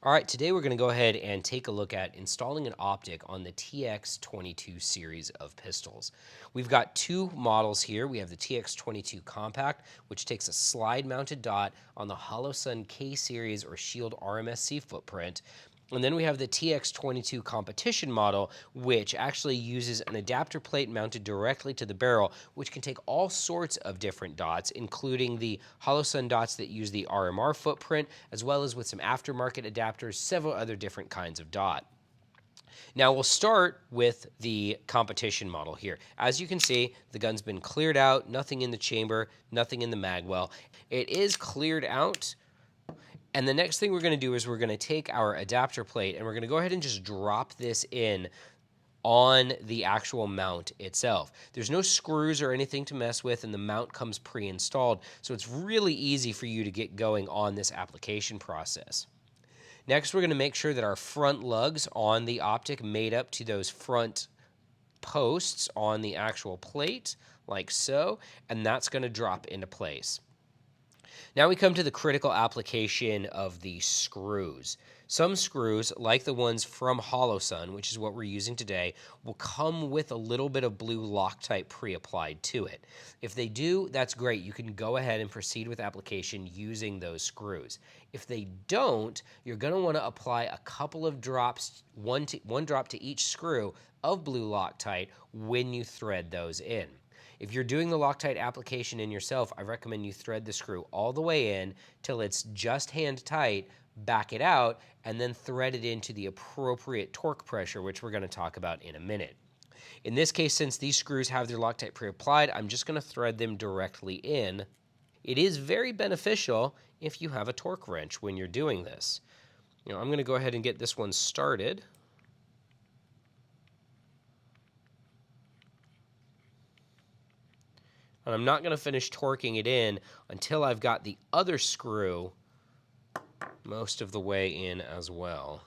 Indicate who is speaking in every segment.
Speaker 1: All right, today we're going to go ahead and take a look at installing an optic on the TX22 series of pistols. We've got two models here. We have the TX22 Compact, which takes a slide-mounted dot on the Holosun K series or Shield RMSC footprint. And then we have the TX22 competition model, which actually uses an adapter plate mounted directly to the barrel, which can take all sorts of different dots, including the Holosun dots that use the RMR footprint, as well as with some aftermarket adapters, several other different kinds of dot. Now we'll start with the competition model here. As you can see, the gun's been cleared out, nothing in the chamber, nothing in the mag well. It is cleared out. And the next thing we're going to do is we're going to take our adapter plate and we're going to go ahead and just drop this in on the actual mount itself. There's no screws or anything to mess with, and the mount comes pre-installed, so it's really easy for you to get going on this application process. Next, we're going to make sure that our front lugs on the optic made up to those front posts on the actual plate, like so, and that's going to drop into place. Now we come to the critical application of the screws. Some screws, like the ones from Holosun, which is what we're using today, will come with a little bit of blue Loctite pre-applied to it. If they do, that's great. You can go ahead and proceed with application using those screws. If they don't, you're going to want to apply a couple of drops, one drop to each screw of blue Loctite when you thread those in. If you're doing the Loctite application in yourself, I recommend you thread the screw all the way in till it's just hand tight, back it out, and then thread it into the appropriate torque pressure, which we're going to talk about in a minute. In this case, since these screws have their Loctite pre-applied, I'm just going to thread them directly in. It is very beneficial if you have a torque wrench when you're doing this. I'm going to go ahead and get this one started. And I'm not going to finish torquing it in until I've got the other screw most of the way in as well.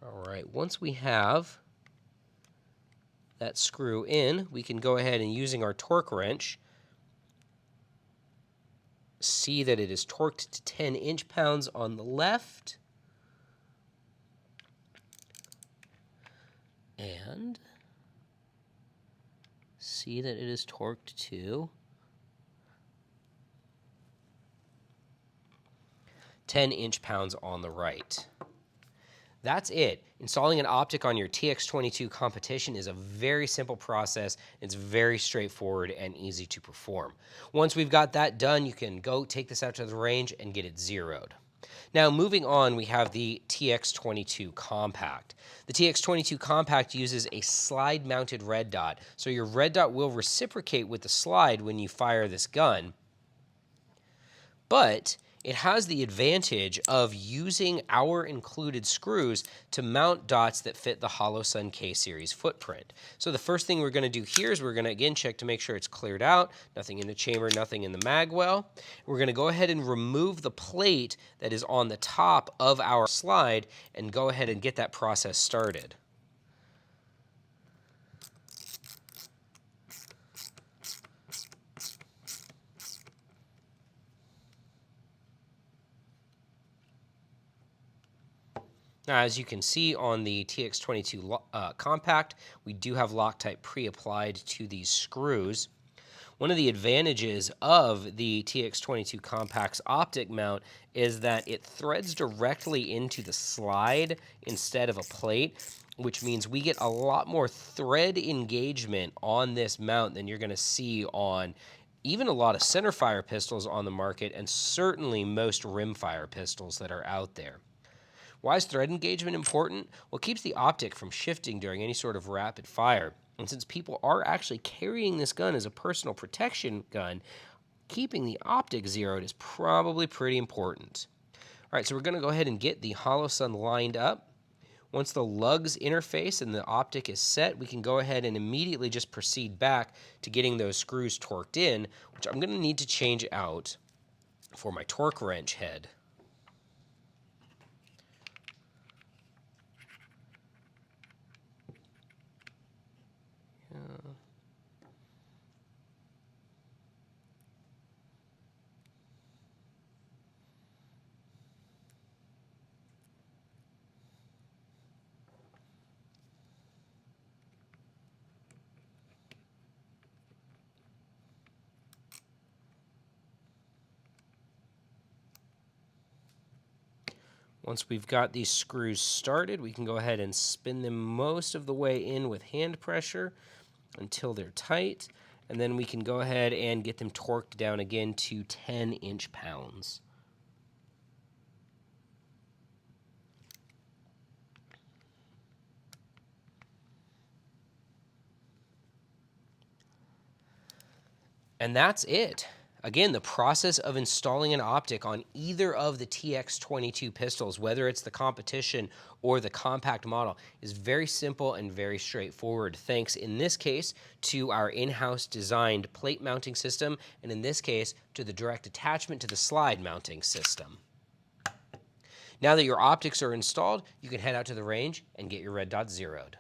Speaker 1: All right, once we have that screw in, we can go ahead and, using our torque wrench, see that it is torqued to 10 inch-pounds on the left, and see that it is torqued to 10 inch-pounds on the right. That's it. Installing an optic on your TX22 competition is a very simple process. It's very straightforward and easy to perform. Once we've got that done, you can go take this out to the range and get it zeroed. Now, moving on, we have the TX22 Compact. The TX22 Compact uses a slide-mounted red dot, so your red dot will reciprocate with the slide when you fire this gun, but it has the advantage of using our included screws to mount dots that fit the Holosun K series footprint. So the first thing we're going to do here is we're going to again check to make sure it's cleared out, nothing in the chamber, nothing in the mag well. We're going to go ahead and remove the plate that is on the top of our slide and go ahead and get that process started. Now, as you can see on the TX22 Compact, we do have Loctite pre-applied to these screws. One of the advantages of the TX22 Compact's optic mount is that it threads directly into the slide instead of a plate, which means we get a lot more thread engagement on this mount than you're going to see on even a lot of centerfire pistols on the market, and certainly most rimfire pistols that are out there. Why is thread engagement important? Well, it keeps the optic from shifting during any sort of rapid fire. And since people are actually carrying this gun as a personal protection gun, keeping the optic zeroed is probably pretty important. All right, so we're going to go ahead and get the Holosun lined up. Once the lugs interface and the optic is set, we can go ahead and immediately just proceed back to getting those screws torqued in, which I'm going to need to change out for my torque wrench head. Once we've got these screws started, we can go ahead and spin them most of the way in with hand pressure until they're tight, and then we can go ahead and get them torqued down again to 10 inch-pounds. And that's it. Again, the process of installing an optic on either of the TX22 pistols, whether it's the competition or the compact model, is very simple and very straightforward, thanks in this case to our in-house designed plate mounting system, and in this case to the direct attachment to the slide mounting system. Now that your optics are installed, you can head out to the range and get your red dots zeroed.